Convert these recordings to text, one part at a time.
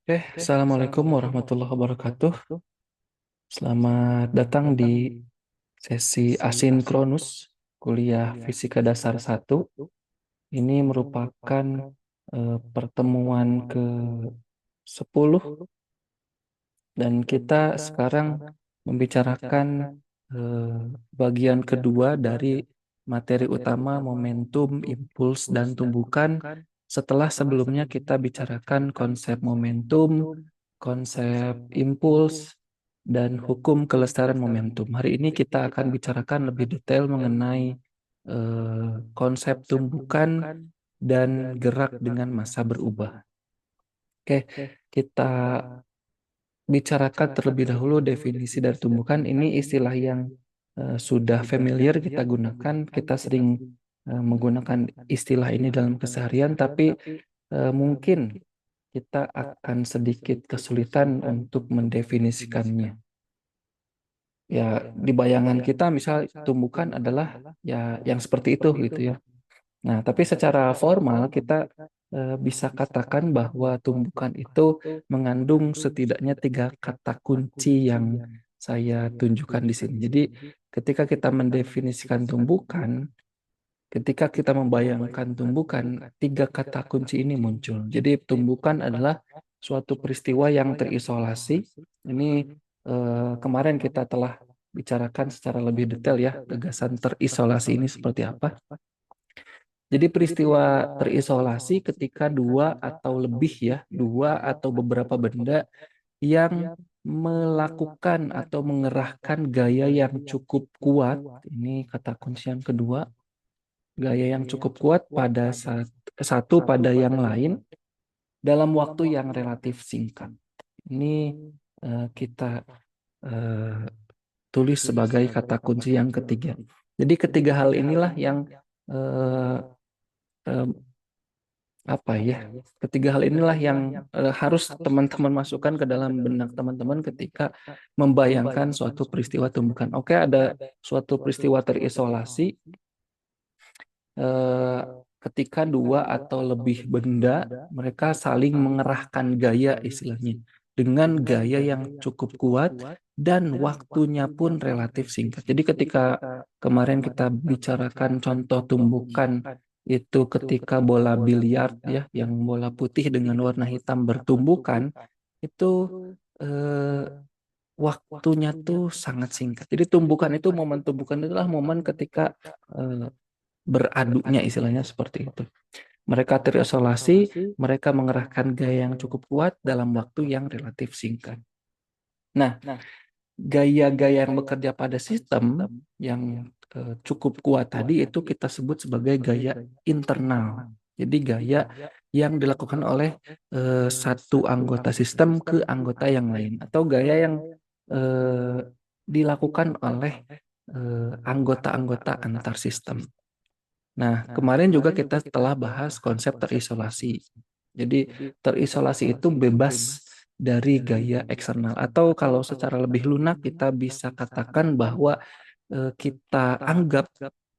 Assalamualaikum warahmatullahi wabarakatuh. Selamat datang di sesi asinkronus kuliah Fisika Dasar 1. Ini merupakan pertemuan ke-10 dan kita sekarang membicarakan eh, bagian kedua dari materi utama momentum, impuls, dan tumbukan setelah sebelumnya kita bicarakan konsep momentum, konsep impuls, dan hukum kelestarian momentum. Hari ini kita akan bicarakan lebih detail mengenai konsep tumbukan dan gerak dengan massa berubah. Oke, kita bicarakan terlebih dahulu definisi dari tumbukan. Ini istilah yang sudah familiar kita gunakan. Kita sering menggunakan istilah ini dalam keseharian, tapi mungkin kita akan sedikit kesulitan untuk mendefinisikannya. Ya, di bayangan kita misal tumbukan adalah ya yang seperti itu gitu ya. Nah, tapi secara formal kita bisa katakan bahwa tumbukan itu mengandung setidaknya tiga kata kunci yang saya tunjukkan di sini. Jadi, ketika kita mendefinisikan tumbukan, ketika kita membayangkan tumbukan, tiga kata kunci ini muncul. Jadi, tumbukan adalah suatu peristiwa yang terisolasi. Ini kemarin kita telah bicarakan secara lebih detail ya, gagasan terisolasi ini seperti apa. Jadi peristiwa terisolasi ketika dua atau lebih ya, dua atau beberapa benda yang melakukan atau mengerahkan gaya yang cukup kuat, ini kata kunci yang kedua, gaya yang cukup kuat pada satu pada yang lain dalam waktu yang relatif singkat. Ini kita eh, tulis sebagai kata kunci yang ketiga. Jadi ketiga hal inilah yang eh, eh, apa ya? Ketiga hal inilah yang harus teman-teman masukkan ke dalam benak teman-teman ketika membayangkan suatu peristiwa tumbukan. Oke, ada suatu peristiwa terisolasi eh, ketika dua atau lebih benda mereka saling mengerahkan gaya istilahnya dengan gaya yang cukup kuat dan waktunya pun relatif singkat. Jadi ketika kemarin kita bicarakan contoh tumbukan itu ketika bola biliar ya yang bola putih dengan warna hitam bertumbukan itu eh, waktunya tuh sangat singkat. Jadi tumbukan itu momen tumbukan itulah momen ketika eh, beraduknya istilahnya seperti itu. Mereka terisolasi, mereka mengerahkan gaya yang cukup kuat dalam waktu yang relatif singkat. Nah, gaya-gaya yang bekerja pada sistem yang cukup kuat tadi itu kita sebut sebagai gaya internal. Jadi gaya yang dilakukan oleh satu anggota sistem ke anggota yang lain atau gaya yang eh, dilakukan oleh anggota-anggota antar sistem. Nah, kemarin juga kita telah bahas konsep terisolasi. Jadi, terisolasi itu bebas dari gaya eksternal. Atau kalau secara lebih lunak, kita bisa katakan bahwa kita anggap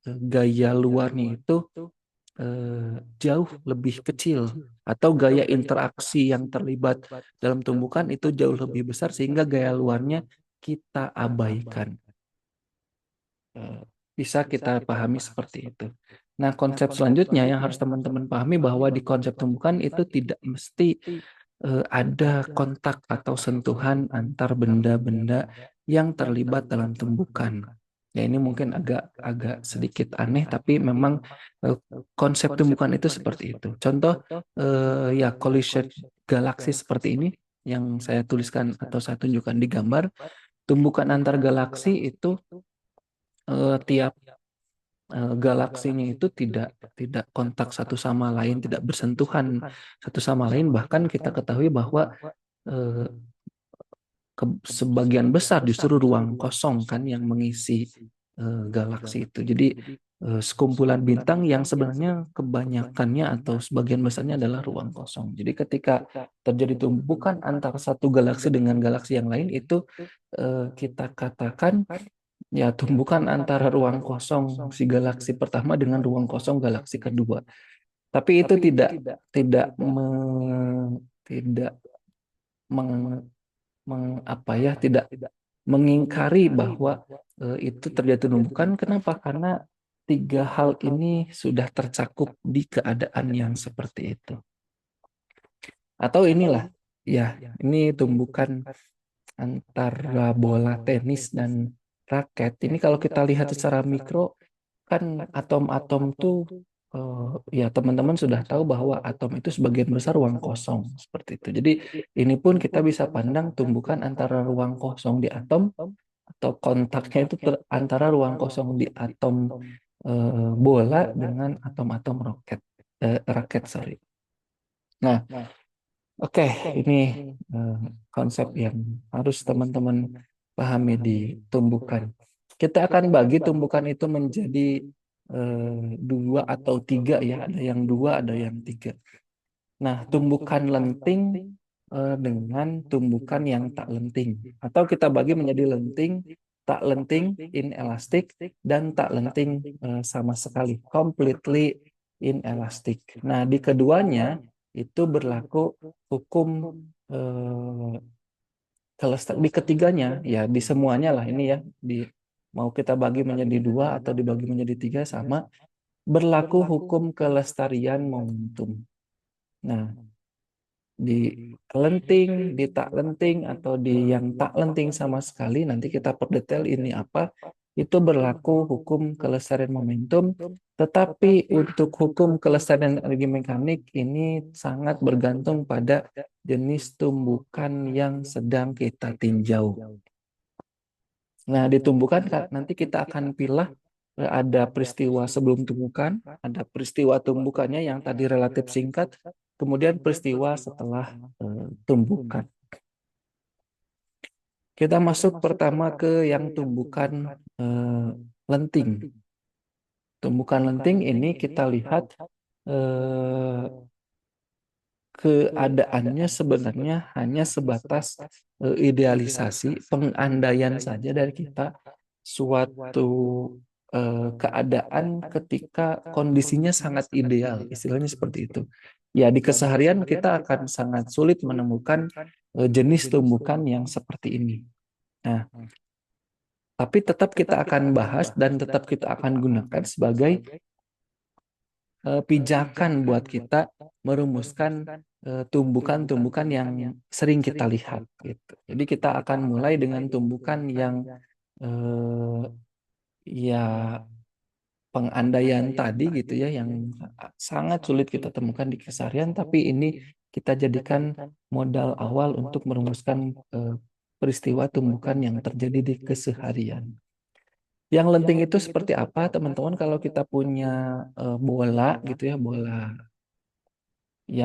gaya luarnya itu jauh lebih kecil. Atau gaya interaksi yang terlibat dalam tumbukan itu jauh lebih besar sehingga gaya luarnya kita abaikan. Eh, Bisa kita pahami seperti itu. Nah, konsep selanjutnya yang harus teman-teman pahami bahwa di konsep tumbukan itu tidak mesti ada kontak atau sentuhan antar benda-benda yang terlibat dalam tumbukan. Ya, ini mungkin agak agak sedikit aneh, tapi memang konsep tumbukan itu seperti itu. Contoh ya collision galaksi seperti ini yang saya tuliskan atau saya tunjukkan di gambar. Tumbukan antar galaksi itu tiap galaksinya itu tidak tidak kontak satu sama lain, tidak bersentuhan satu sama lain. Bahkan kita ketahui bahwa eh, sebagian besar justru ruang kosong kan yang mengisi galaksi itu. Jadi sekumpulan bintang yang sebenarnya kebanyakannya atau sebagian besarnya adalah ruang kosong. Jadi ketika terjadi tumbukan antara satu galaksi dengan galaksi yang lain itu kita katakan ya tumbukan antara ruang kosong si galaksi pertama dengan ruang kosong galaksi kedua. Tapi itu tidak tidak apa ya, tidak mengingkari bahwa itu terjadi tumbukan. Kenapa? Karena tiga hal ini sudah tercakup di keadaan yang seperti itu. Atau inilah, ya, ini tumbukan antara bola tenis dan raket. Ini kalau kita lihat secara mikro, kan atom-atom tuh, ya teman-teman sudah tahu bahwa atom itu sebagian besar ruang kosong seperti itu. Jadi ini pun kita bisa pandang tumbukan antara ruang kosong di atom atau kontaknya itu antara ruang kosong di atom bola dengan atom-atom raket, sorry. Nah, oke, ini eh, konsep yang harus teman-teman pahami di tumbukan. Kita akan bagi tumbukan itu menjadi dua atau tiga ya, ada yang dua, ada yang tiga. Nah, tumbukan lenting dengan tumbukan yang tak lenting. Atau kita bagi menjadi lenting, tak lenting, inelastic, dan tak lenting sama sekali. Completely inelastic. Nah, di keduanya itu berlaku hukum di ketiganya, ya di semuanya lah ini ya. Mau kita bagi menjadi dua atau dibagi menjadi tiga sama, berlaku hukum kelestarian momentum. Nah, di lenting, di tak lenting, atau di yang tak lenting sama sekali, nanti kita perdetail ini apa, itu berlaku hukum kelestarian momentum, tetapi untuk hukum kelestarian energi mekanik ini sangat bergantung pada jenis tumbukan yang sedang kita tinjau. Nah, di tumbukan nanti kita akan pilih ada peristiwa sebelum tumbukan, ada peristiwa tumbukannya yang tadi relatif singkat, kemudian peristiwa setelah tumbukan. Kita masuk pertama ke yang tumbukan lenting. Tumbukan lenting ini kita lihat eh, keadaannya sebenarnya hanya sebatas idealisasi, pengandaian saja dari kita, suatu keadaan ketika kondisinya sangat ideal, istilahnya seperti itu. Ya, di keseharian kita akan sangat sulit menemukan jenis tumbukan yang seperti ini. Nah, tapi tetap kita akan bahas dan tetap kita akan gunakan sebagai pijakan buat kita merumuskan tumbukan-tumbukan yang sering kita lihat gitu. Jadi kita akan mulai dengan tumbukan yang eh, ya pengandaian tadi gitu ya, yang sangat sulit kita temukan di keseharian, tapi ini kita jadikan modal awal untuk merumuskan peristiwa tumbukan yang terjadi di keseharian. Yang lenting itu seperti apa, teman-teman? Kalau kita punya bola gitu ya,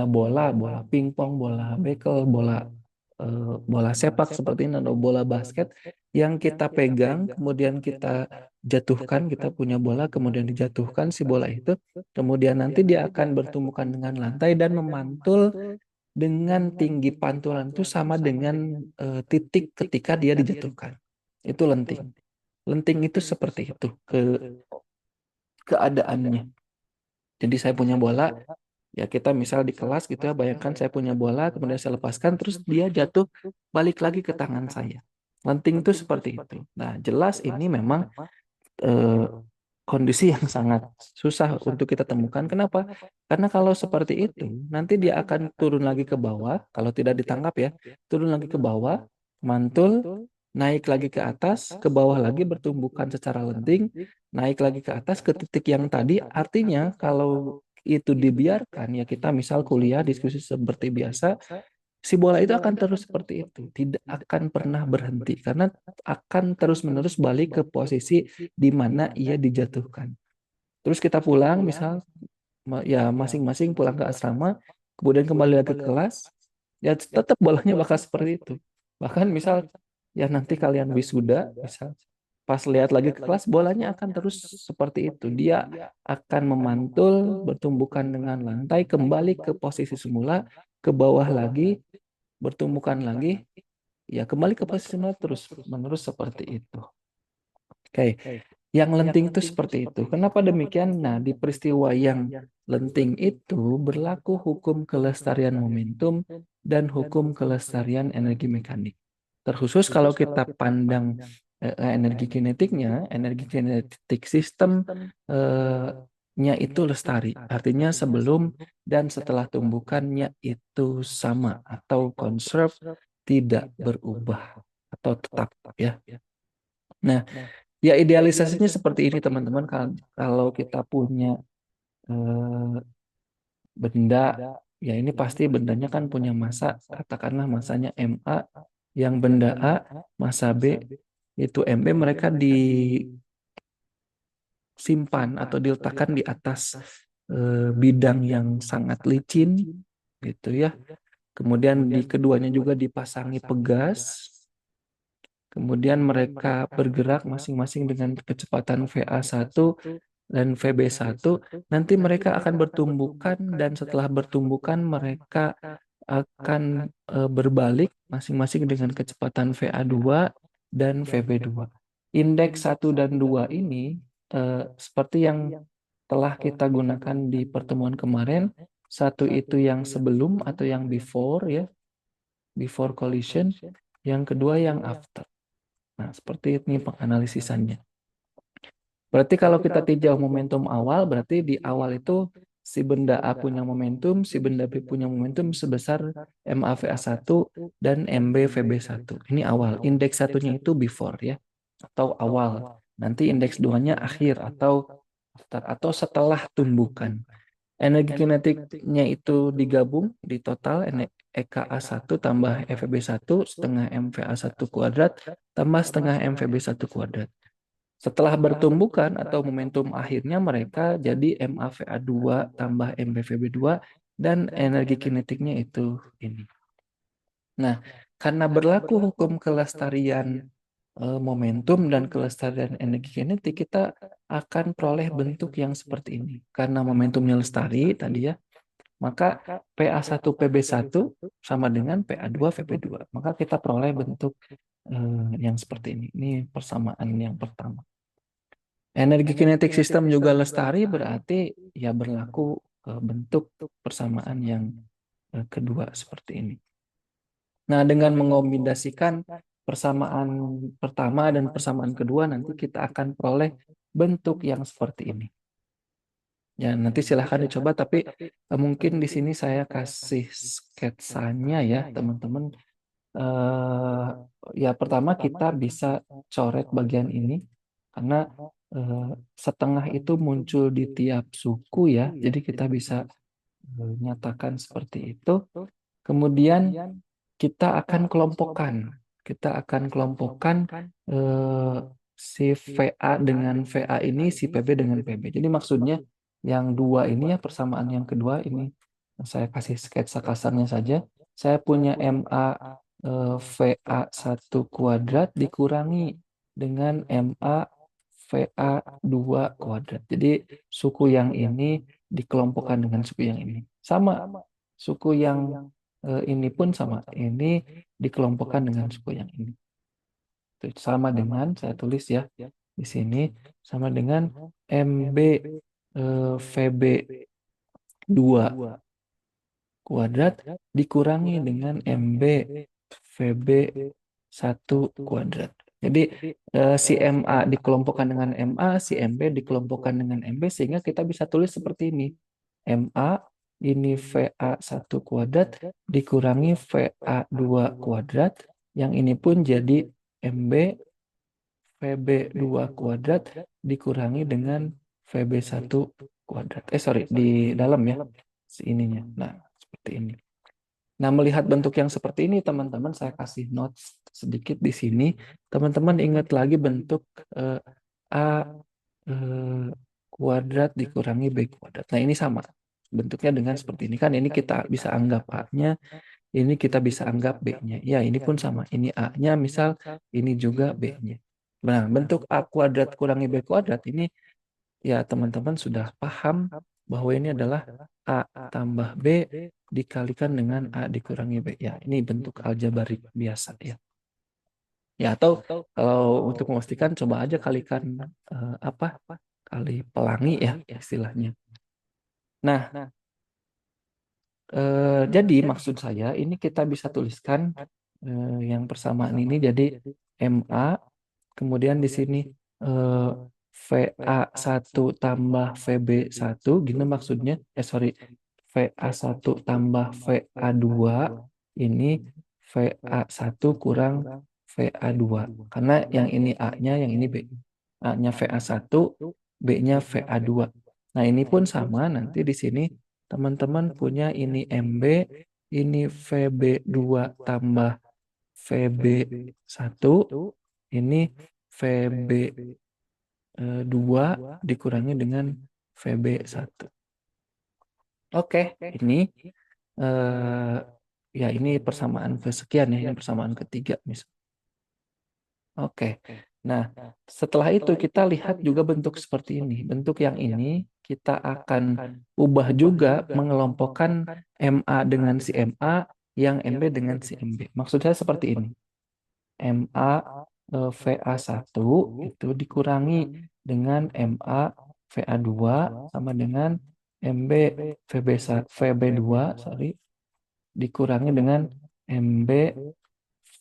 bola pingpong, bola bekel, bola sepak seperti ini, atau bola basket yang kita pegang, kemudian kita jatuhkan, kita punya bola, kemudian dijatuhkan si bola itu, kemudian nanti dia akan bertumbukan dengan lantai dan memantul dengan tinggi pantulan itu sama dengan titik ketika dia dijatuhkan. Itu lenting. Lenting itu seperti itu keadaannya. Jadi saya punya bola, ya kita misal di kelas gitu ya, bayangkan saya punya bola, kemudian saya lepaskan, terus dia jatuh balik lagi ke tangan saya. Lenting itu seperti itu. Nah, jelas ini memang eh, kondisi yang sangat susah untuk kita temukan. Kenapa? Karena kalau seperti itu, nanti dia akan turun lagi ke bawah, kalau tidak ditangkap ya, turun lagi ke bawah, mantul, naik lagi ke atas, ke bawah lagi bertumbukan secara lenting, naik lagi ke atas ke titik yang tadi. Artinya kalau itu dibiarkan, ya kita misal kuliah diskusi seperti biasa, si bola itu akan terus seperti itu, tidak akan pernah berhenti karena akan terus-menerus balik ke posisi di mana ia dijatuhkan. Terus kita pulang, misal ya masing-masing pulang ke asrama, kemudian kembali lagi ke kelas, ya tetap bolanya bakal seperti itu. Bahkan misal ya nanti kalian wisuda, misal pas lihat lagi ke kelas, bolanya akan terus seperti itu. Dia akan memantul, bertumbukan dengan lantai, kembali ke posisi semula, ke bawah lagi, bertumbukan lagi, ya kembali ke posisi semula terus menerus seperti itu. Oke. Yang lenting itu seperti itu. Kenapa demikian? Nah, di peristiwa yang lenting itu berlaku hukum kelestarian momentum dan hukum kelestarian energi mekanik. Terkhusus kalau kita pandang energi kinetiknya, energi kinetik sistem nya itu lestari. Artinya sebelum dan setelah tumbukannya itu sama atau conserve, tidak berubah atau tetap ya. Nah, ya idealisasinya seperti ini teman-teman. Kalau kita punya eh, benda, ya ini pasti bendanya kan punya massa, katakanlah massanya MA, yang benda A, massa B, itu MB, mereka disimpan atau diletakkan di atas bidang yang sangat licin, gitu ya. Kemudian di keduanya juga dipasangi pegas. Kemudian mereka bergerak masing-masing dengan kecepatan VA1 dan VB1. Nanti mereka akan bertumbukan dan setelah bertumbukan mereka akan berbalik masing-masing dengan kecepatan VA2 dan VB2. Indeks 1 dan 2 ini seperti yang telah kita gunakan di pertemuan kemarin, satu itu yang sebelum atau yang before ya, before collision, yang kedua yang after. Nah, seperti ini penganalisisannya. Berarti kalau kita tinjau momentum awal, berarti di awal itu si benda A punya momentum, si benda B punya momentum sebesar MAVA1 dan MBVB1. Ini awal. Indeks satunya itu before ya, atau awal. Nanti indeks duanya akhir atau after, atau setelah tumbukan. Energi kinetiknya itu digabung di total EKA1 tambah FVB1 setengah MVA1 kuadrat tambah setengah MVB1 kuadrat. Setelah bertumbukan atau momentum akhirnya mereka jadi MAVA2 tambah MBVB2 dan energi kinetiknya itu ini. Nah, karena berlaku hukum kelestarian momentum dan kelestarian energi kinetik, kita akan peroleh bentuk yang seperti ini. Karena momentumnya lestari tadi ya, maka PA1 PB1 sama dengan PA2 VB2. Maka kita peroleh bentuk yang seperti ini. Ini persamaan yang pertama. Energi kinetik sistem juga lestari berarti ya berlaku bentuk persamaan yang kedua seperti ini. Nah, dengan mengombinasikan persamaan pertama dan persamaan kedua, nanti kita akan peroleh bentuk yang seperti ini. Ya, nanti silahkan dicoba, tapi mungkin di sini saya kasih sketsanya ya, teman-teman. Ya, pertama kita bisa coret bagian ini, karena setengah itu muncul di tiap suku ya, jadi kita bisa nyatakan seperti itu. Kemudian kita akan kelompokkan. Kita akan kelompokkan si VA dengan VA ini, si PB dengan PB. Jadi maksudnya yang dua ini ya, persamaan yang kedua ini, saya kasih sketsa kasarnya saja. Saya punya MA VA1 kuadrat dikurangi dengan MA VA2 kuadrat. Jadi suku yang ini dikelompokkan dengan suku yang ini. Sama, suku yang ini pun sama. Ini dikelompokkan dengan suku yang ini. Itu sama dengan, saya tulis ya, di sini, sama dengan MB VB2 kuadrat dikurangi dengan MB VB1 kuadrat. Jadi si MA dikelompokkan dengan MA, si MB dikelompokkan dengan MB, sehingga kita bisa tulis seperti ini. MA ini VA1 kuadrat dikurangi VA2 kuadrat, yang ini pun jadi MB VB2 kuadrat dikurangi dengan VB1 kuadrat. Sorry, di dalam ya, si ininya. Nah, seperti ini. Nah, melihat bentuk yang seperti ini, teman-teman, saya kasih notes sedikit di sini. Teman-teman ingat lagi bentuk A kuadrat dikurangi B kuadrat. Nah, ini sama. Bentuknya dengan seperti ini. Kan ini kita bisa anggap A-nya, ini kita bisa anggap B-nya. Ya, ini pun sama. Ini A-nya, misal ini juga B-nya. Nah, bentuk A kuadrat kurangi B kuadrat ini, ya teman-teman sudah paham bahwa ini adalah A tambah B dikalikan dengan A dikurangi B. Ya, ini bentuk aljabarik biasa ya. Ya, atau kalau untuk memastikan coba aja kalikan apa? Kali pelangi ya istilahnya. Nah, jadi maksud saya ini kita bisa tuliskan yang persamaan ini jadi MA, kemudian di sini eh, VA1 tambah VB1, gini maksudnya, sorry, VA1 tambah VA2, ini VA1 kurang VA2. Karena yang ini A-nya, yang ini B. A-nya VA1, B-nya VA2. Nah, ini pun sama, nanti di sini teman-teman punya ini MB, ini VB2 tambah VB1, ini VB2 dikurangi dengan VB1. Oke, ini eh, ya ini persamaan kesekian ya, ini persamaan ketiga misalnya. Oke. Nah, setelah itu kita lihat juga bentuk seperti ini. Bentuk yang ini kita akan ubah juga mengelompokkan MA dengan si MA, yang MB dengan si MB. Maksud saya seperti ini. MA VA1 itu dikurangi dengan MA VA2 sama dengan MB VB1, VB2, sorry, dikurangi dengan MB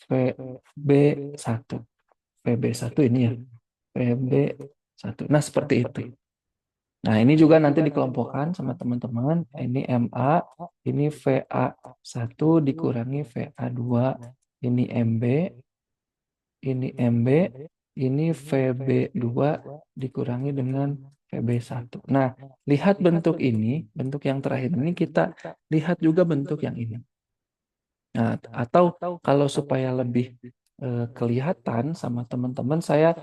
VB1. VB1 ini ya. VB1. Nah, seperti itu. Nah, ini juga nanti dikelompokkan sama teman-teman. Ini MA, ini VA1 dikurangi VA2, ini MB, ini MB, ini VB2 dikurangi dengan VB1. Nah, lihat bentuk ini, bentuk yang terakhir ini kita lihat juga bentuk yang ini. Nah, atau kalau supaya lebih kelihatan sama teman-teman, saya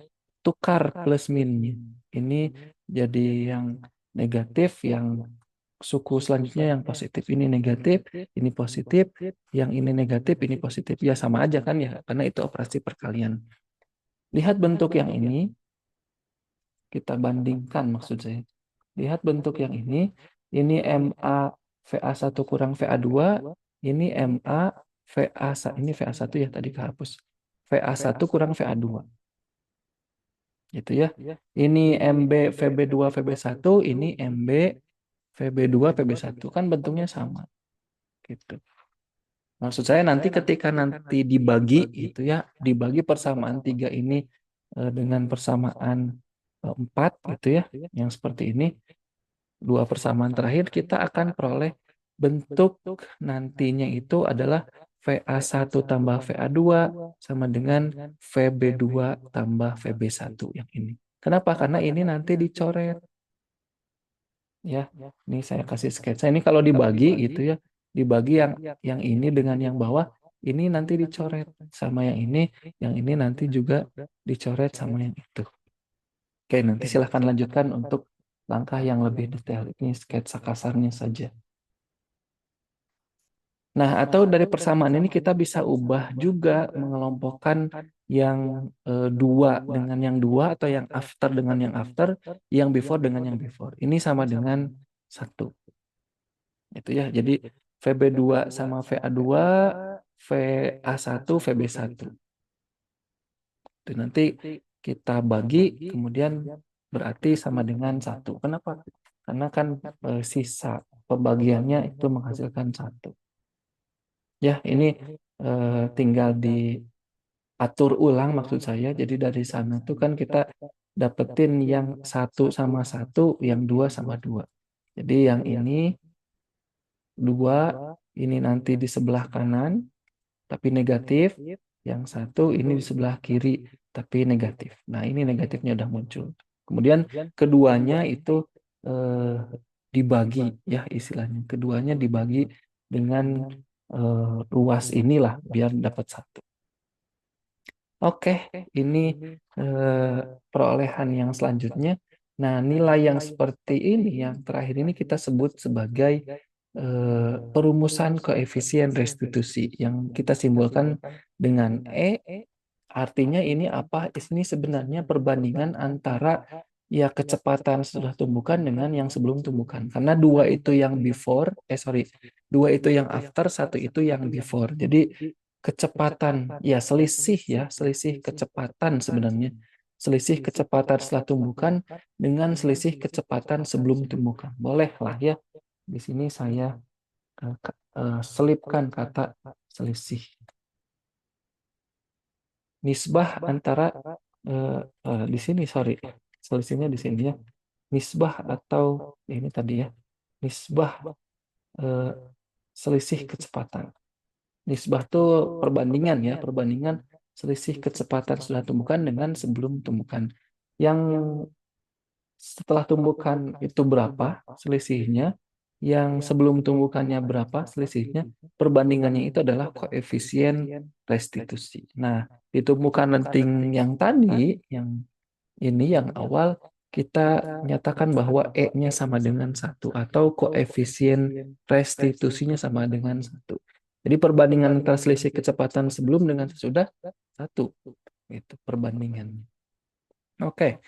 tukar plus minnya. Ini jadi yang negatif, yang suku selanjutnya yang positif. Ini negatif, ini positif, yang ini negatif, ini positif. Ya sama aja kan ya, karena itu operasi perkalian. Lihat bentuk yang ini, kita bandingkan maksud saya. Lihat bentuk yang ini MA VA1 kurang VA2, ini MA VA1, ini VA1 ya tadi kehapus. VA1 kurang VA2. Gitu ya. Ini MB VB2 VB1, ini MB VB2 VB1 kan bentuknya sama. Gitu. Maksud saya nanti ketika nanti dibagi itu ya, dibagi persamaan 3 ini dengan persamaan 4 gitu ya, yang seperti ini, dua persamaan terakhir kita akan peroleh bentuk nantinya itu adalah VA1 tambah VA2 sama dengan VB2 tambah VB1 yang ini. Kenapa? Karena ini nanti dicoret. Ya, ini saya kasih sketsa. Ini kalau dibagi gitu ya, dibagi yang ini dengan yang bawah, ini nanti dicoret sama yang ini nanti juga dicoret sama yang itu. Oke, nanti silahkan lanjutkan untuk langkah yang lebih detail. Ini sketsa kasarnya saja. Nah, atau dari persamaan ini kita bisa ubah juga mengelompokkan yang dua dengan yang dua, atau yang after dengan yang after, yang before dengan yang before. Ini sama dengan 1. Itu ya. Jadi VB2 sama VA2, VA1, VB1. Itu nanti kita bagi, kemudian berarti sama dengan 1. Kenapa? Karena kan sisa pembagiannya itu menghasilkan 1. Ya, ini tinggal diatur ulang maksud saya. Jadi dari sana tuh kan kita dapetin yang 1 sama 1, yang 2 sama 2. Jadi yang ini 2, ini nanti di sebelah kanan, tapi negatif. Yang 1 ini di sebelah kiri, tapi negatif. Nah, ini negatifnya udah muncul. Kemudian keduanya itu eh, dibagi, ya istilahnya. Keduanya dibagi dengan luas inilah, biar dapat 1. Oke, ini perolehan yang selanjutnya. Nah, nilai yang seperti ini, yang terakhir ini kita sebut sebagai perumusan koefisien restitusi yang kita simbolkan dengan E. Artinya ini apa? Ini sebenarnya perbandingan antara ya kecepatan setelah tumbukan dengan yang sebelum tumbukan. Karena 2 itu yang before, 2 itu yang after, 1 itu yang before. Jadi kecepatan, ya selisih kecepatan sebenarnya. Selisih kecepatan setelah tumbukan dengan selisih kecepatan sebelum tumbukan. Boleh lah ya. Di sini saya selipkan kata selisih. Nisbah antara di sini, sorry, selisihnya di sini ya. Nisbah atau ini tadi ya. Nisbah eh, selisih kecepatan. Nisbah itu perbandingan ya, perbandingan selisih kecepatan setelah tumbukan dengan sebelum tumbukan. Yang setelah tumbukan itu berapa selisihnya, yang sebelum tumbukannya berapa selisihnya, perbandingannya itu adalah koefisien restitusi. Nah, di tumbukan lenting yang tadi, yang ini yang awal, kita nyatakan bahwa E-nya sama dengan 1 atau koefisien restitusinya sama dengan 1. Jadi perbandingan antara selisih kecepatan sebelum dengan sesudah 1. Itu perbandingannya. Oke.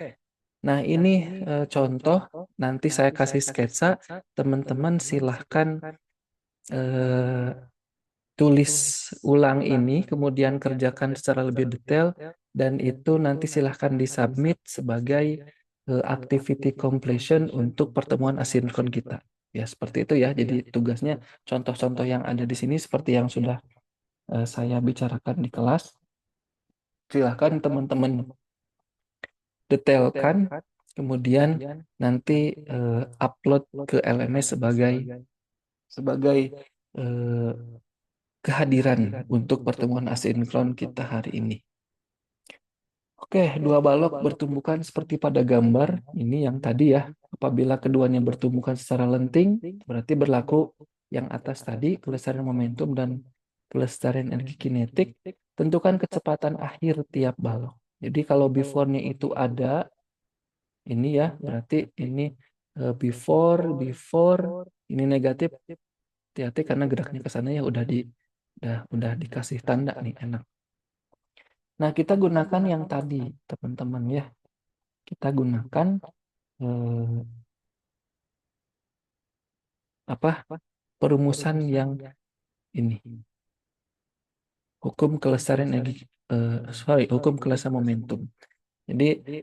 Nah, ini contoh. Nanti saya kasih sketsa. Teman-teman silahkan eh, tulis ulang ini, kemudian kerjakan secara lebih detail, dan itu nanti silahkan disubmit sebagai activity completion untuk pertemuan asinkron kita. Ya, seperti itu ya. Jadi tugasnya contoh-contoh yang ada di sini seperti yang sudah saya bicarakan di kelas. Silahkan teman-teman detailkan, kemudian nanti upload ke LMS sebagai eh, kehadiran untuk pertemuan asinkron kita hari ini. Oke, dua balok bertumbukan seperti pada gambar. Ini yang tadi ya, apabila keduanya bertumbukan secara lenting, berarti berlaku yang atas tadi, pelestarian momentum dan pelestarian energi kinetik. Tentukan kecepatan akhir tiap balok. Jadi kalau before-nya itu ada, ini ya, berarti ini before, ini negatif, hati-hati karena geraknya ke sana ya udah dikasih tanda nih, enak. Nah, kita gunakan yang tadi, teman-teman ya. Kita gunakan apa? Perumusan yang ini. Hukum kelestarian energi hukum kelestarian momentum. Jadi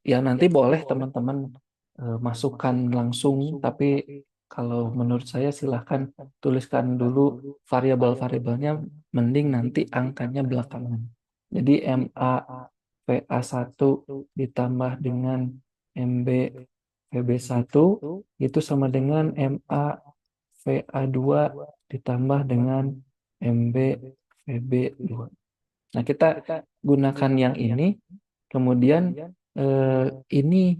ya nanti boleh teman-teman masukkan langsung, tapi kalau menurut saya silahkan tuliskan dulu variabel-variabelnya, mending nanti angkanya belakangan. Jadi MA VA1 ditambah dengan MB VB1 itu sama dengan MA VA2 ditambah dengan MB VB2. Nah, kita gunakan yang ini, kemudian ini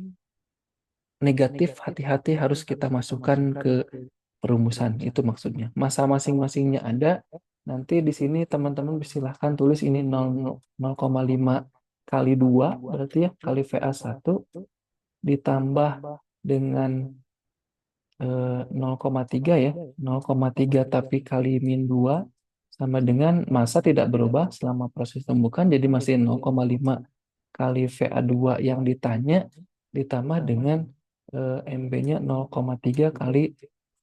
negatif, hati-hati harus kita masukkan ke perumusan, itu maksudnya. Masa masing-masingnya ada, nanti di sini teman-teman silahkan tulis ini 0,5 kali 2, berarti ya, kali VA1, ditambah dengan 0,3 ya, 0,3 tapi kali min 2 sama dengan masa tidak berubah selama proses pembukaan, jadi masih 0,5 kali VA2 yang ditanya ditambah dengan MB-nya 0,3 kali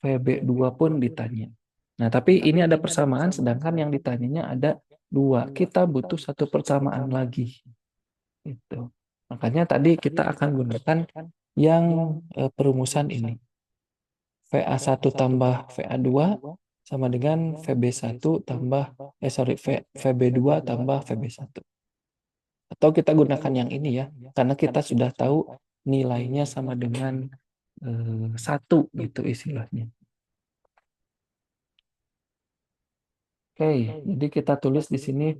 VB2 pun ditanya. Nah, tapi ini ada persamaan sedangkan yang ditanyanya ada 2. Kita butuh satu persamaan lagi. Itu. Makanya tadi kita akan gunakan yang perumusan ini. VA1 tambah VA2 sama dengan VB1 tambah VB2 tambah VB1. Atau kita gunakan yang ini ya, karena kita sudah tahu nilainya sama dengan 1 gitu istilahnya. Oke, jadi kita tulis di sini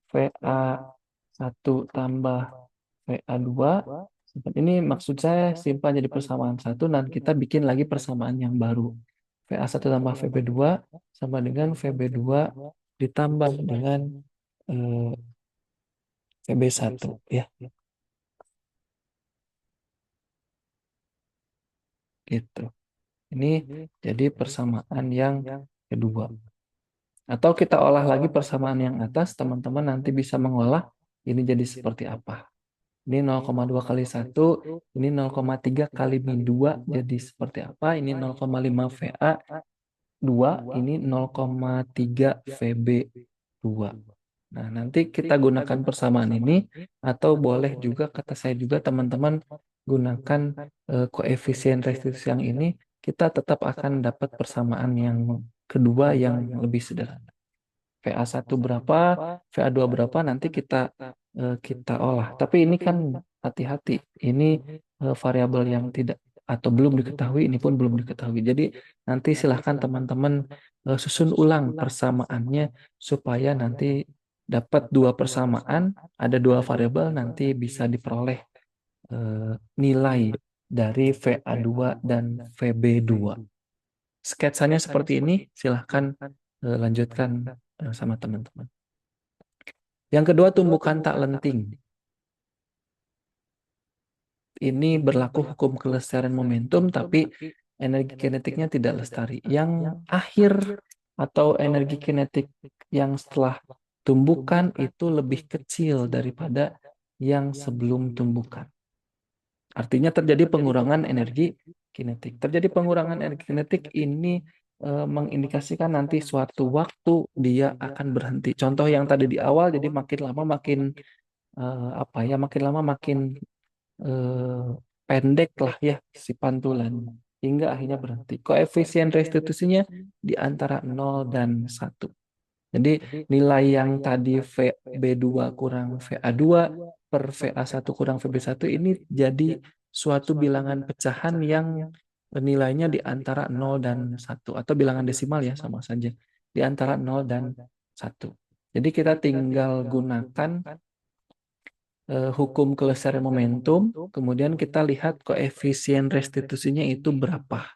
VA1 tambah VA2. Ini maksud saya simpan jadi persamaan 1 dan kita bikin lagi persamaan yang baru. VA1 tambah VB2 sama dengan VB2 ditambah dengan VB1 ya. Gitu. Ini jadi persamaan yang kedua. Atau kita olah lagi persamaan yang atas, teman-teman nanti bisa mengolah ini jadi seperti apa. Ini 0,2 kali 1, ini 0,3 kali min 2 jadi seperti apa. Ini 0,5 VA 2, ini 0,3 VB 2. Nah, nanti kita gunakan persamaan ini, atau boleh juga, kata saya juga, teman-teman gunakan koefisien restitusi yang ini, kita tetap akan dapat persamaan yang kedua yang lebih sederhana. VA1 berapa, VA2 berapa, nanti kita olah. Tapi ini kan hati-hati, ini variabel yang tidak atau belum diketahui, ini pun belum diketahui. Jadi nanti silahkan teman-teman susun ulang persamaannya supaya nanti dapat dua persamaan, ada dua variabel, nanti bisa diperoleh nilai dari VA2 dan VB2. Sketsanya seperti ini, silahkan lanjutkan sama teman-teman. Yang kedua, tumbukan tak lenting. Ini berlaku hukum kelestarian momentum, tapi energi kinetiknya tidak lestari. Yang akhir atau energi kinetik yang setelah tumbukan itu lebih kecil daripada yang sebelum tumbukan. Artinya terjadi pengurangan energi kinetik. Terjadi pengurangan energi kinetik ini mengindikasikan nanti suatu waktu dia akan berhenti. Contoh yang tadi di awal, jadi makin lama makin makin lama makin eh, pendek lah ya si pantulan hingga akhirnya berhenti. Koefisien restitusinya di antara 0 dan 1. Jadi nilai yang tadi VB2 kurang VA2 per VA1 kurang VB1 ini jadi suatu bilangan pecahan yang nilainya di antara 0 dan 1. Atau bilangan desimal ya, sama saja. Di antara 0 dan 1. Jadi kita tinggal gunakan hukum kelestarian momentum, kemudian kita lihat koefisien restitusinya itu berapa.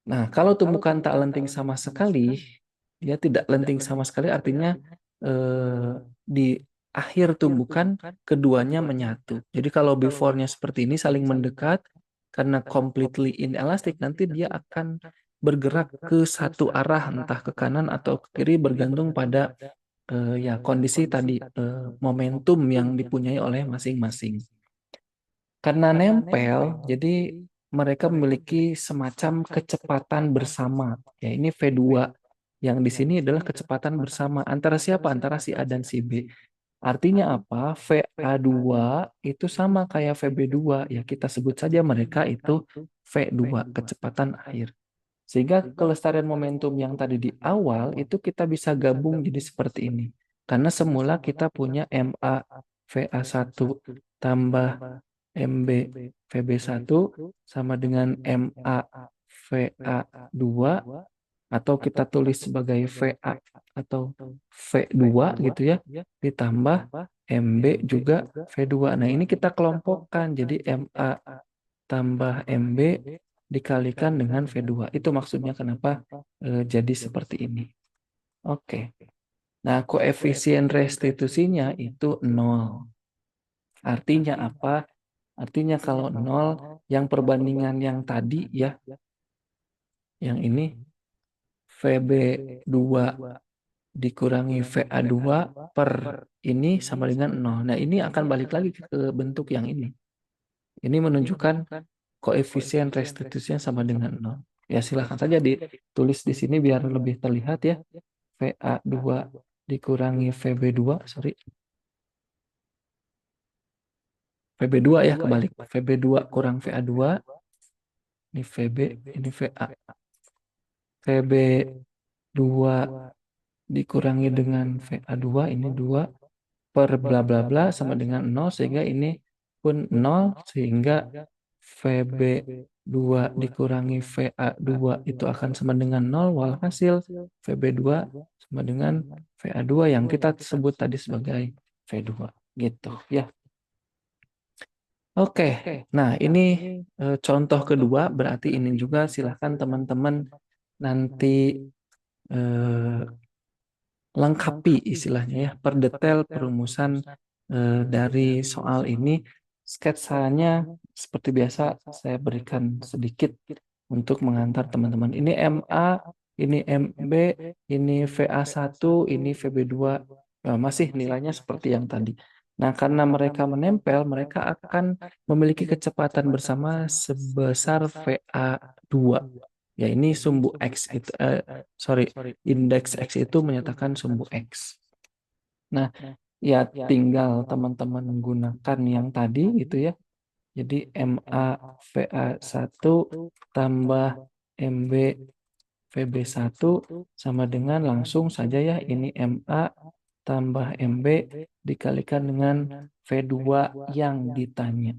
Nah, kalau tumbukan tak lenting sama sekali, dia tidak lenting sama sekali, artinya di akhir tumbukan keduanya menyatu. Jadi kalau before-nya seperti ini saling mendekat, karena completely inelastic, nanti dia akan bergerak ke satu arah, entah ke kanan atau ke kiri, bergantung pada ya kondisi tadi, momentum yang dipunyai oleh masing-masing. Karena nempel, jadi mereka memiliki semacam kecepatan bersama. Ya, ini V2. Yang di sini adalah kecepatan bersama. Antara siapa? Antara si A dan si B. Artinya apa? VA2 itu sama kayak VB2. Ya, kita sebut saja mereka itu V2, kecepatan akhir. Sehingga kelestarian momentum yang tadi di awal itu kita bisa gabung jadi seperti ini. Karena semula kita punya MA VA1 tambah MB VB1 sama dengan MA VA2, atau kita tulis sebagai VA atau V2 gitu ya, ditambah MB juga V2. Nah, ini kita kelompokkan jadi MA tambah MB dikalikan dengan V2. Itu maksudnya kenapa jadi seperti ini. Oke. Nah, koefisien restitusinya itu 0. Artinya apa? Artinya kalau 0, yang perbandingan yang tadi ya, yang ini VB2 dikurangi VA2 per ini sama dengan 0. Nah, ini akan balik lagi ke bentuk yang ini. Ini menunjukkan koefisien restitusinya sama dengan 0. Ya, silahkan saja ditulis di sini biar lebih terlihat ya. VA2 dikurangi VB2, sorry. VB2 ya, kebalik. VB2 kurang VA2. Ini VB, ini VA. VB2 dikurangi dengan VA2, ini 2 per bla bla bla sama dengan 0, sehingga ini pun 0, sehingga VB2 dikurangi VA2 itu akan sama dengan 0, walhasil VB2 sama dengan VA2 yang kita sebut tadi sebagai V2 gitu ya. Oke, nah ini contoh kedua, berarti ini juga silahkan teman-teman nanti eh, lengkapi istilahnya ya, per detail perumusan dari soal ini. Sketsanya seperti biasa saya berikan sedikit untuk mengantar teman-teman. Ini MA, ini MB, ini VA1, ini VB2. Nah, masih nilainya seperti yang tadi. Nah, karena mereka menempel, mereka akan memiliki kecepatan bersama sebesar VA2. Ya ini sumbu X itu, indeks X itu menyatakan sumbu X. Nah, ya tinggal teman-teman menggunakan yang tadi gitu ya. Jadi MA VA1 tambah MB VB1 sama dengan langsung saja ya, ini MA tambah MB dikalikan dengan V2 yang ditanya.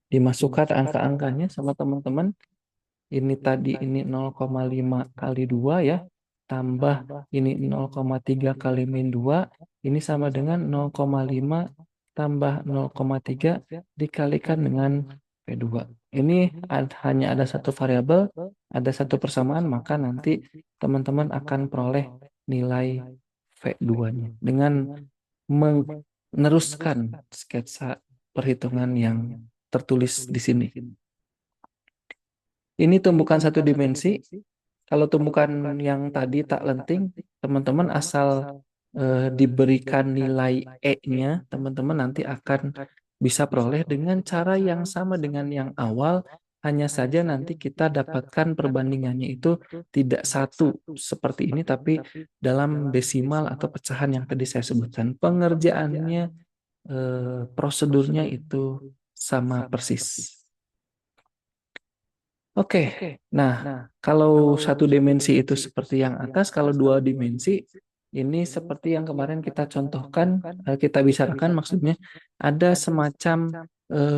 Dimasukkan angka-angkanya sama teman-teman. Ini tadi ini 0,5 kali 2 ya. Tambah ini 0,3 kali min 2. Ini sama dengan 0,5 tambah 0,3 dikalikan dengan V2. Ini hanya ada satu variabel, ada satu persamaan, maka nanti teman-teman akan peroleh nilai V2-nya dengan meneruskan sketsa perhitungan yang tertulis di sini. Ini tumbukan satu dimensi. Kalau tumbukan yang tadi tak lenting, teman-teman asal diberikan nilai E-nya, teman-teman nanti akan bisa peroleh dengan cara yang sama dengan yang awal, hanya saja nanti kita dapatkan perbandingannya itu tidak satu seperti ini, tapi dalam desimal atau pecahan yang tadi saya sebutkan. Pengerjaannya, prosedurnya itu sama persis. Oke, nah kalau satu dimensi itu seperti yang atas, kalau dua dimensi ini seperti yang kemarin kita contohkan, kita bicarakan maksudnya ada semacam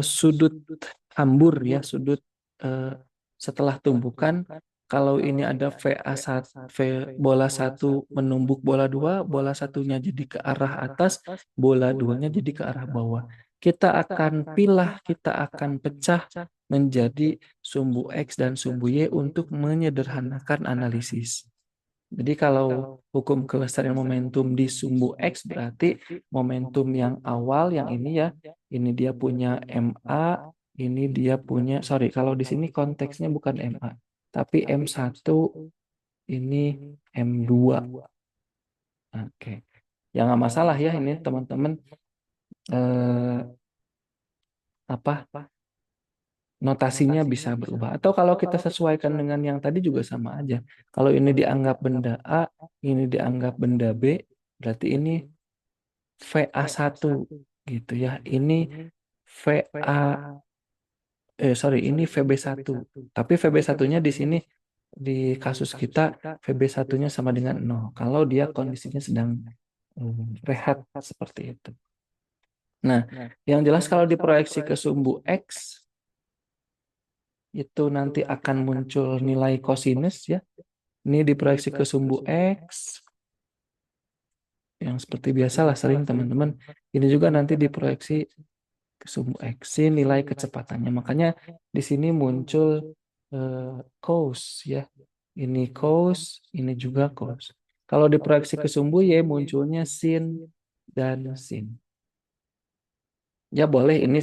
sudut hambur ya, sudut eh, setelah tumbukan. Kalau ini ada VA1, bola satu menumbuk bola dua, bola satunya jadi ke arah atas, bola duanya jadi ke arah bawah. Kita akan pilah, kita akan pecah menjadi sumbu X dan sumbu Y untuk menyederhanakan analisis. Jadi kalau hukum kelestarian momentum di sumbu X berarti momentum yang awal yang ini ya, ini dia punya MA, ini dia punya, sorry kalau di sini konteksnya bukan MA, tapi M1, ini M2. Oke. Ya nggak masalah ya ini teman-teman, apa notasinya bisa berubah. Atau kalau kita sesuaikan dengan yang tadi juga sama aja. Kalau ini dianggap benda A, ini dianggap benda B, berarti ini VA1 gitu ya. Ini VA, ini VB1. Tapi VB1-nya di sini di kasus kita VB1-nya sama dengan 0. Kalau dia kondisinya sedang rehat seperti itu. Nah, yang jelas kalau diproyeksi ke sumbu X, itu nanti akan muncul nilai kosinus ya. Ini diproyeksi ke sumbu X, yang seperti biasa lah sering teman-teman. Ini juga nanti diproyeksi ke sumbu X, ini nilai kecepatannya. Makanya di sini muncul cos ya. Ini cos, ini juga cos. Kalau diproyeksi ke sumbu Y munculnya sin dan sin. Ya boleh ini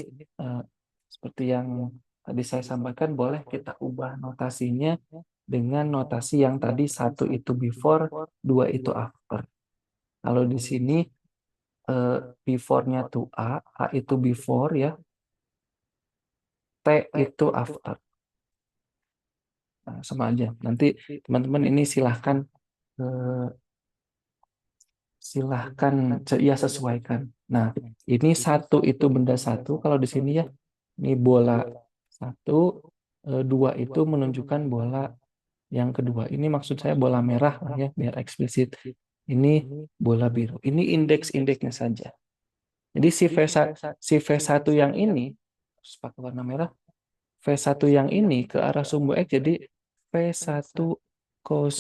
seperti yang tadi saya sampaikan, boleh kita ubah notasinya dengan notasi yang tadi satu itu before, dua itu after. Kalau di sini before-nya tuh A itu before ya, T itu after. Nah, sama aja. Nanti teman-teman ini silahkan ya sesuaikan. Nah, ini satu itu benda satu. Kalau di sini ya, ini bola satu, dua itu menunjukkan bola yang kedua. Ini maksud saya bola merah lah ya, biar eksplisit. Ini bola biru. Ini indeks-indeksnya saja. Jadi si V1 yang ini, harus pakai warna merah, V1 yang ini ke arah sumbu X, jadi V1 cos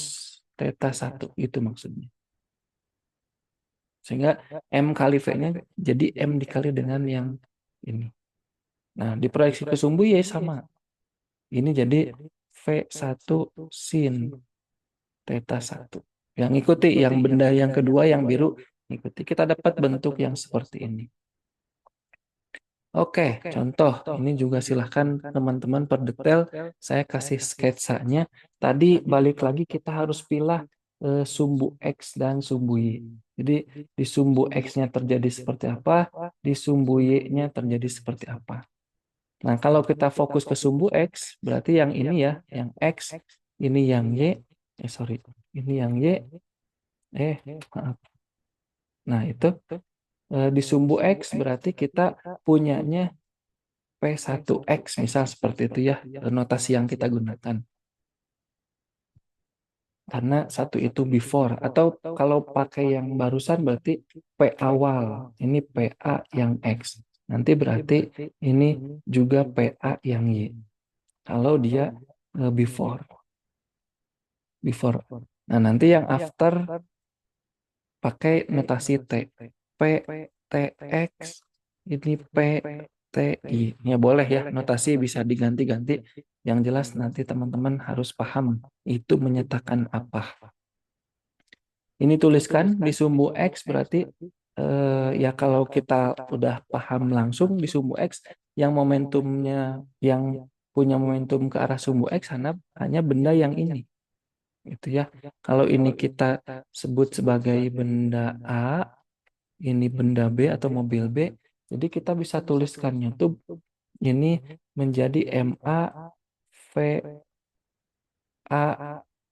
theta 1, itu maksudnya. Sehingga M kali V-nya jadi M dikali dengan yang ini. Nah, diproyeksi ke sumbu ya sama. Ini jadi V1 sin theta 1. Yang ikuti, yang benda yang kedua yang biru ikuti. Kita dapat bentuk yang seperti ini. Oke, contoh. Ini juga silahkan teman-teman perdetail. Saya kasih sketsanya. Tadi balik lagi kita harus pilih sumbu X dan sumbu Y. Jadi di sumbu X-nya terjadi seperti apa, di sumbu Y-nya terjadi seperti apa. Nah, kalau kita fokus ke sumbu X, berarti yang ini ya, yang X, ini yang Y, sorry, ini yang Y, maaf. Nah, itu di sumbu X berarti kita punyanya P1X, misal seperti itu ya, notasi yang kita gunakan. Karena satu itu before, atau kalau pakai yang barusan berarti P awal, ini PA yang X. Nanti berarti ini juga PA yang Y. Kalau dia before. Before. Nah, nanti yang after pakai notasi T. P, T, X, ini P, T, I. Ya boleh ya, notasi bisa diganti-ganti. Yang jelas nanti teman-teman harus paham itu menyatakan apa. Ini tuliskan di sumbu X berarti ya kalau kita udah paham langsung di sumbu X, yang momentumnya, yang punya momentum ke arah sumbu X hanya benda yang ini. Gitu ya. Kalau ini kita sebut sebagai benda A, ini benda B atau mobil B, jadi kita bisa tuliskannya tuh ini menjadi MA V A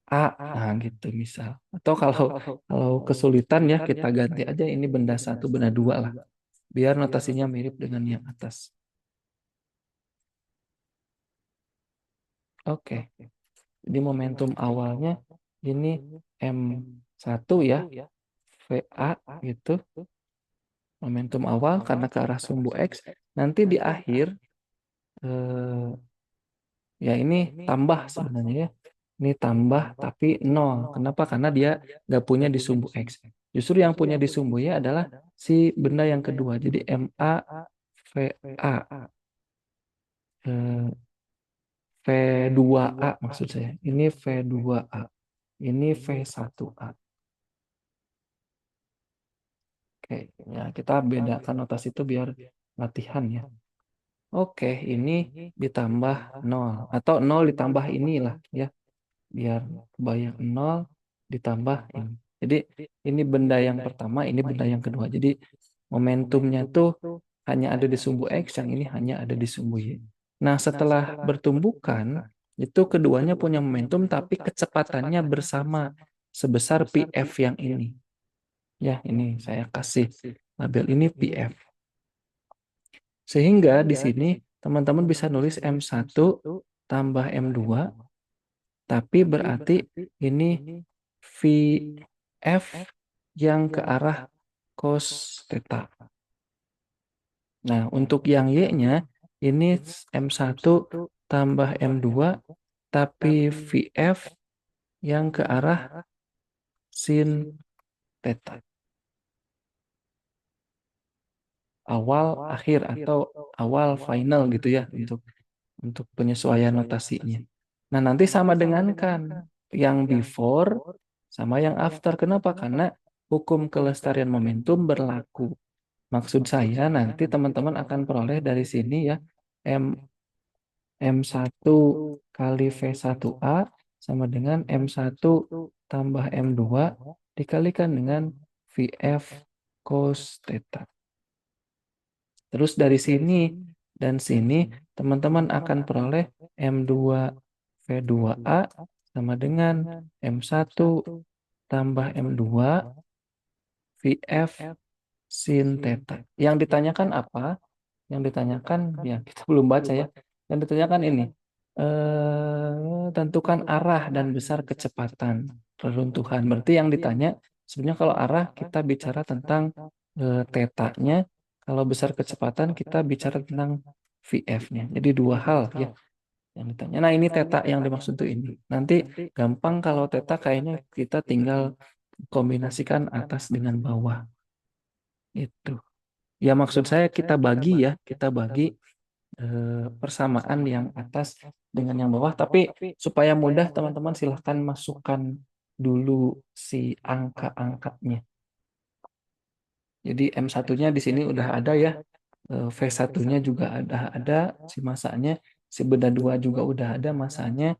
A, nah gitu misal. Atau kalau kalau kesulitan ya kita ganti aja ini benda satu, benda dua lah, biar notasinya mirip dengan yang atas. Oke, jadi momentum awalnya ini M1 ya, VA gitu. Momentum awal karena ke arah sumbu X. Nanti di akhir, eh, ya ini tambah sebenarnya ya. Ini tambah tapi nol. Kenapa? Karena dia nggak punya di sumbu X. Justru yang punya di sumbu Y adalah si benda yang kedua. Jadi MA VA. eh, V2A maksud saya. Ini V2A. Ini V1A. Oke, ya kita bedakan notasi itu biar latihan ya. Oke, ini ditambah nol atau nol ditambah inilah ya, biar kebayang nol ditambah ini. Jadi ini benda yang pertama, ini benda yang kedua. Jadi momentumnya tuh hanya ada di sumbu X, yang ini hanya ada di sumbu Y. Nah, setelah bertumbukan, itu keduanya punya momentum tapi kecepatannya bersama sebesar PF yang ini. Ya, ini saya kasih label ini PF. Sehingga di sini teman-teman bisa nulis M1 tambah M2, tapi berarti ini VF yang ke arah cos theta. Nah, untuk yang Y-nya, ini M1 tambah M2, tapi VF yang ke arah sin theta. Awal, akhir, atau awal, final gitu ya, untuk penyesuaian notasinya. Nah, nanti sama dengan kan yang before sama yang after. Kenapa? Karena hukum kelestarian momentum berlaku. Maksud saya nanti teman-teman akan peroleh dari sini ya M M1 kali V1A sama dengan M1 tambah M2 dikalikan dengan VF cos theta. Terus dari sini dan sini teman-teman akan peroleh M2 V2A sama dengan M1 tambah M2 VF sin theta. Yang ditanyakan apa? Yang ditanyakan, ya kita belum baca ya. Yang ditanyakan ini, tentukan arah dan besar kecepatan reruntuhan. Berarti yang ditanya, sebenarnya kalau arah kita bicara tentang tetanya, kalau besar kecepatan kita bicara tentang VF-nya. Jadi dua hal ya yang ditanya. Nah, ini teta yang dimaksud tuh ini. Nanti gampang kalau teta kayaknya kita tinggal kombinasikan atas dengan bawah. Itu. Ya maksud saya kita bagi ya, kita bagi persamaan yang atas dengan yang bawah. Tapi supaya mudah teman-teman silahkan masukkan dulu si angka-angkanya. Jadi M1-nya di sini udah ada ya. V1-nya juga ada si masanya, si benda 2 juga udah ada masanya,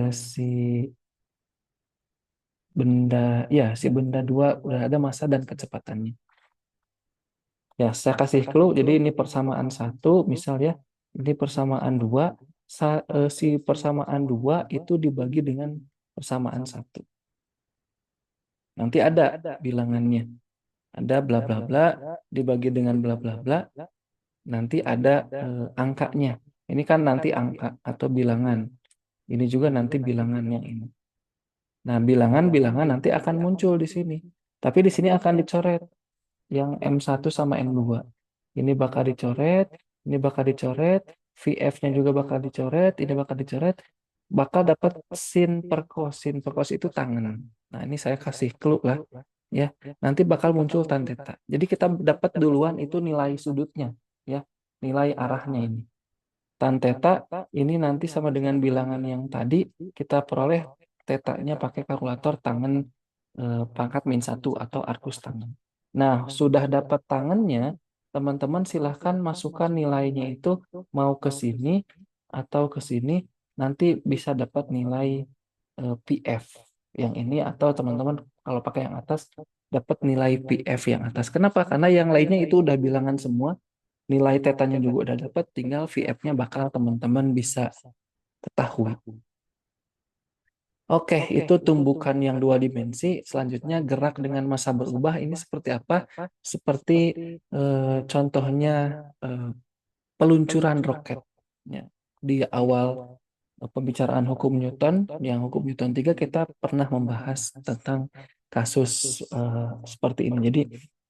si benda si benda 2 udah ada masa dan kecepatannya. Ya, saya kasih clue. Jadi ini persamaan satu, misal ya, Ini persamaan 2. Si persamaan 2 itu dibagi dengan persamaan 1. Nanti ada bilangannya. Ada bla bla bla dibagi dengan bla bla bla. Nanti ada angkanya. Ini kan nanti angka atau bilangan. Ini juga nanti bilangannya ini. Nah, bilangan-bilangan nanti akan muncul di sini. Tapi di sini akan dicoret yang M1 sama M2. Ini bakal dicoret, ini bakal dicoret, VF-nya juga bakal dicoret, ini bakal dicoret, bakal dapat sin per cos. Sin per cos itu tangen. Nah, ini saya kasih clue lah. Ya, nanti bakal muncul tan theta. Jadi kita dapat duluan itu nilai sudutnya, ya, nilai arahnya ini. Tan theta ini nanti sama dengan bilangan yang tadi kita peroleh tetanya pakai kalkulator tangen pangkat -1 atau arkus tangen. Nah, sudah dapat tangannya, teman-teman silahkan masukkan nilainya itu mau ke sini atau ke sini, nanti bisa dapat nilai PF yang ini atau teman-teman kalau pakai yang atas dapat nilai PF yang atas. Kenapa? Karena yang lainnya itu udah bilangan semua, nilai tetanya juga udah dapat, tinggal VF-nya bakal teman-teman bisa ketahui. Oke, itu tumbukan yang 2 dimensi. Selanjutnya gerak dengan massa berubah ini seperti apa? Seperti contohnya eh, peluncuran roket. Ya. Di awal pembicaraan hukum Newton, yang hukum Newton 3 kita pernah membahas tentang kasus seperti ini. Jadi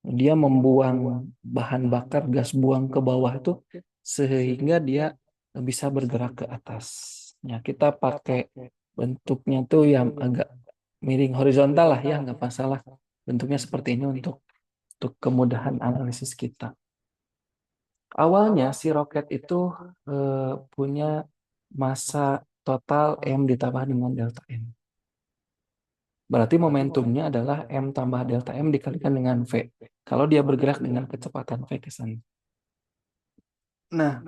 dia membuang bahan bakar, gas buang ke bawah itu sehingga dia bisa bergerak ke atas. Ya, kita pakai bentuknya tuh yang agak miring horizontal lah ya, nggak masalah. Bentuknya seperti ini untuk kemudahan analisis kita. Awalnya si roket itu punya massa total M ditambah dengan delta M. Berarti momentumnya adalah M tambah delta M dikalikan dengan V. Kalau dia bergerak dengan kecepatan V ke sana. Nah,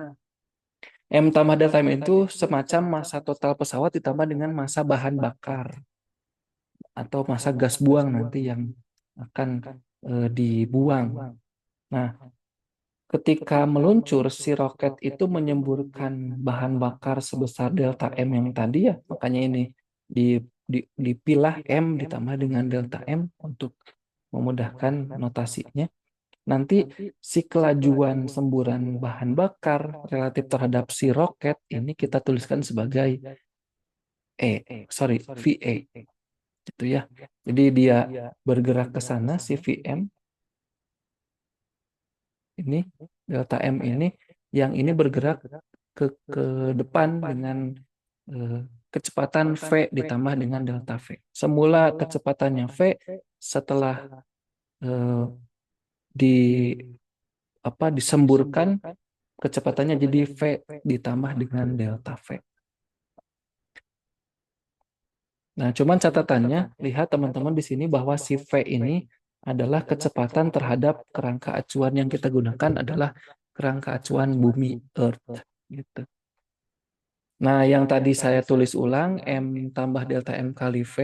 M tambah delta M itu semacam massa total pesawat ditambah dengan massa bahan bakar atau massa gas buang nanti yang akan dibuang. Nah, ketika meluncur, si roket itu menyemburkan bahan bakar sebesar delta M yang tadi ya, makanya ini dipilah M ditambah dengan delta M untuk memudahkan notasinya. Nanti si kelajuan semburan bahan bakar relatif terhadap si roket ini kita tuliskan sebagai VA gitu ya. Jadi dia bergerak ke sana si VM ini delta M ini, yang ini bergerak ke depan dengan kecepatan V ditambah dengan delta V. Semula kecepatannya V, setelah eh, di disemburkan kecepatannya jadi V ditambah dengan delta V. Nah, cuman catatannya, lihat teman-teman di sini bahwa si V ini adalah kecepatan terhadap kerangka acuan yang kita gunakan adalah kerangka acuan bumi Earth gitu. Nah, yang tadi saya tulis ulang M tambah delta M kali V,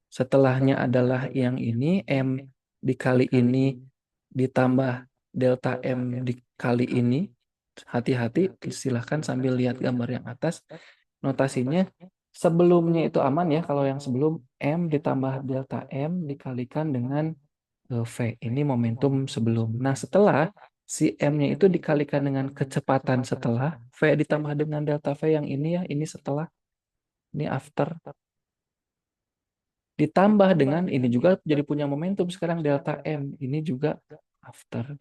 setelahnya adalah yang ini M dikali ini ditambah delta M dikali ini. Hati-hati, silahkan sambil lihat gambar yang atas. Notasinya sebelumnya itu aman ya, kalau yang sebelum M ditambah delta M dikalikan dengan V. Ini momentum sebelum. Nah, setelah si M-nya itu dikalikan dengan kecepatan setelah, V ditambah dengan delta V yang ini ya, ini setelah, ini after. Ditambah dengan ini juga jadi punya momentum sekarang delta M, ini juga after.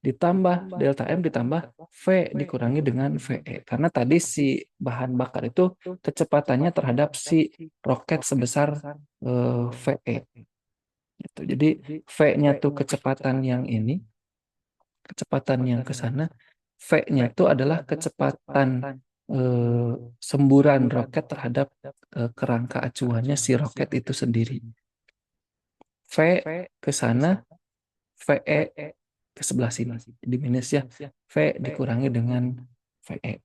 Ditambah delta M ditambah V dikurangi dengan VE. Karena tadi si bahan bakar itu kecepatannya terhadap si roket sebesar VE. Gitu. Jadi V-nya tuh kecepatan yang ini, kecepatan yang ke sana, V-nya itu adalah kecepatan semburan roket terhadap kerangka acuannya si roket itu sendiri. V ke sana, VE ke sebelah sini. Di minus ya, V dikurangi dengan VE.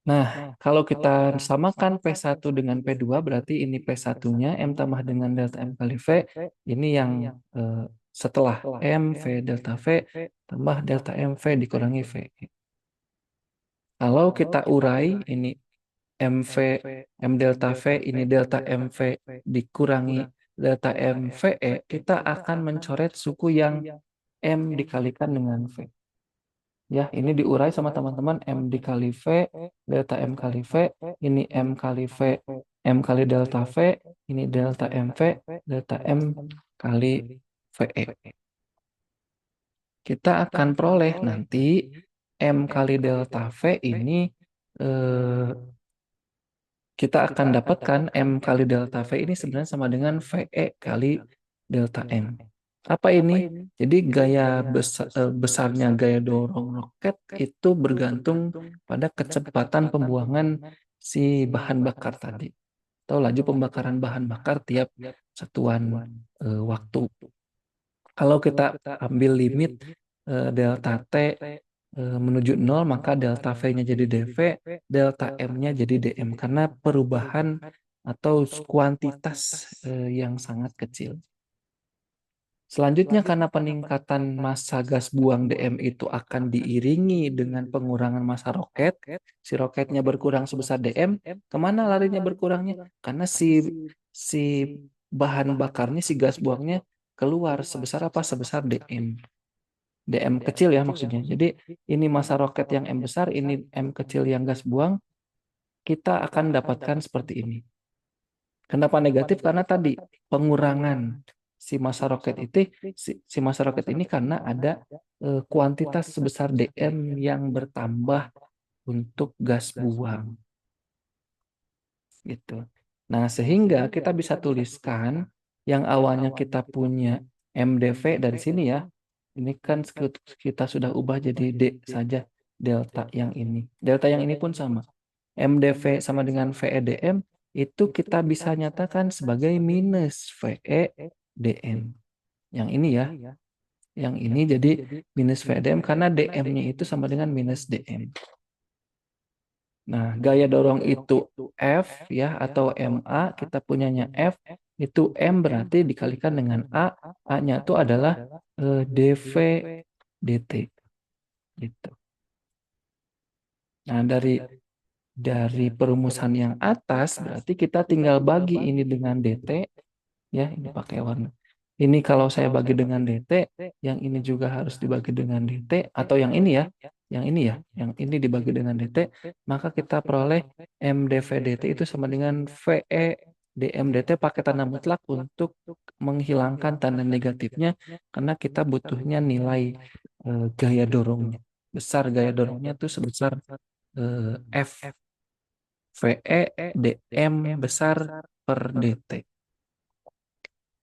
Nah, kalau kita samakan P1 dengan P2, berarti ini P1-nya M tambah dengan delta M kali V, ini yang setelah M V delta V tambah delta M V dikurangi V. Kalau kita urai ini MV, M delta V, ini delta MV dikurangi delta MVE, kita akan mencoret suku yang M dikalikan dengan V. Ya, ini diurai sama teman-teman M dikali V, delta M kali V, ini M kali V, M kali delta V, ini delta MV, delta M kali VE. Kita akan peroleh nanti M kali delta V ini eh, kita akan dapatkan M kali delta V ini sebenarnya sama dengan VE kali delta M. Apa ini? Jadi besarnya gaya dorong roket itu bergantung pada kecepatan pembuangan si bahan bakar tadi. Atau laju pembakaran bahan bakar tiap satuan waktu. Kalau kita ambil limit delta T menuju 0, maka delta V-nya jadi dV, delta M-nya jadi dm, karena perubahan atau kuantitas yang sangat kecil. Selanjutnya, karena peningkatan massa gas buang dm itu akan diiringi dengan pengurangan massa roket, si roketnya berkurang sebesar dm, kemana larinya berkurangnya? Karena si bahan bakarnya, si gas buangnya keluar sebesar apa? Sebesar dm. DM kecil ya maksudnya. Jadi ini massa roket yang M besar, ini M kecil yang gas buang, kita akan dapatkan seperti ini. Kenapa negatif? Karena tadi pengurangan si massa roket itu, si massa roket ini karena ada kuantitas sebesar DM yang bertambah untuk gas buang. Gitu. Nah, sehingga kita bisa tuliskan yang awalnya kita punya MdV dari sini ya. Ini kan kita sudah ubah jadi D saja, delta yang ini. Delta yang ini pun sama. MdV sama dengan VEdm itu kita bisa nyatakan sebagai minus VEdm. Yang ini ya. Yang ini jadi minus VEdm karena dm-nya itu sama dengan minus dm. Nah, gaya dorong itu F ya atau MA, kita punyanya F, itu M berarti dikalikan dengan A, A-nya itu adalah dV dt gitu. Nah, dari perumusan yang atas berarti kita tinggal bagi ini dengan dt ya, ini pakai warna. Ini kalau saya bagi dengan dt, yang ini juga harus dibagi dengan dt, atau yang ini ya, yang ini dibagi dengan dt, maka kita peroleh mdv dt itu sama dengan ve dm dt pakai tanda mutlak untuk menghilangkan tanda negatifnya, karena kita butuhnya nilai gaya dorongnya. Besar gaya dorongnya itu sebesar F VE dm besar per dt.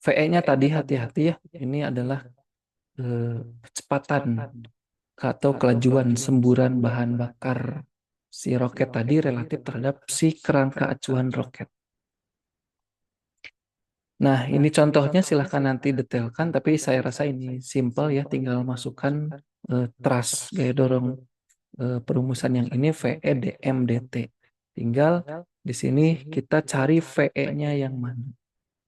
VE-nya tadi hati-hati ya, ini adalah kecepatan atau kelajuan semburan bahan bakar si roket tadi relatif terhadap si kerangka acuan roket. Nah, ini contohnya silahkan nanti detailkan, tapi saya rasa ini simple ya, tinggal masukkan truss gaya dorong perumusan yang ini VE dm dt. Tinggal di sini kita cari VE-nya yang mana.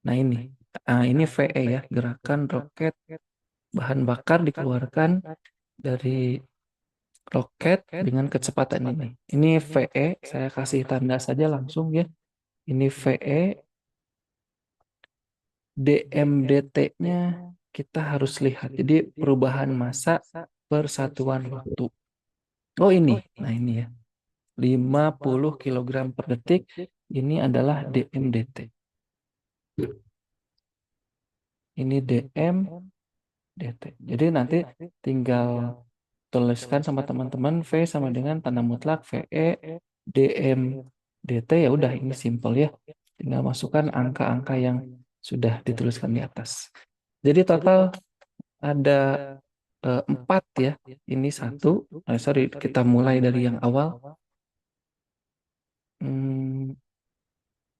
Nah, ini VE ya, gerakan roket bahan bakar dikeluarkan dari roket dengan kecepatan ini. Ini VE, saya kasih tanda saja langsung ya. Ini VE, DMDT-nya kita harus lihat. Jadi perubahan massa per satuan waktu. Oh ini, nah ini ya. 50 kg per detik, ini adalah DMDT. Ini DMDT. Jadi nanti tinggal tuliskan sama teman-teman V sama dengan tanda mutlak VE DM DT, ya udah, ini simple ya. Tinggal masukkan angka-angka yang sudah dituliskan di atas. Jadi total ada 4 ya. Ini satu. Sorry, kita mulai dari yang awal.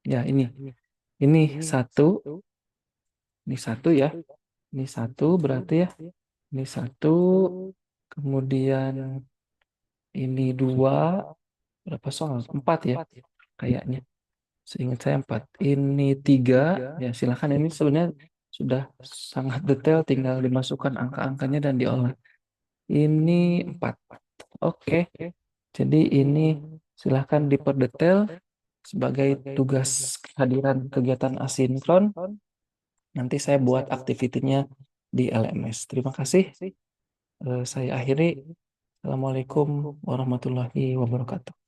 Ya ini. Ini satu. Ini satu ya. Ini satu berarti ya. Ini satu. Kemudian ini dua. Berapa soal? 4 ya kayaknya. Seingat saya 4. Ini 3. Ya silakan, ini sebenarnya sudah sangat detail, tinggal dimasukkan angka-angkanya dan diolah. Ini 4. Oke, jadi ini silahkan diperdetail sebagai tugas kehadiran kegiatan asinkron. Nanti saya buat aktivitinya di LMS. Terima kasih. Saya akhiri. Assalamualaikum warahmatullahi wabarakatuh.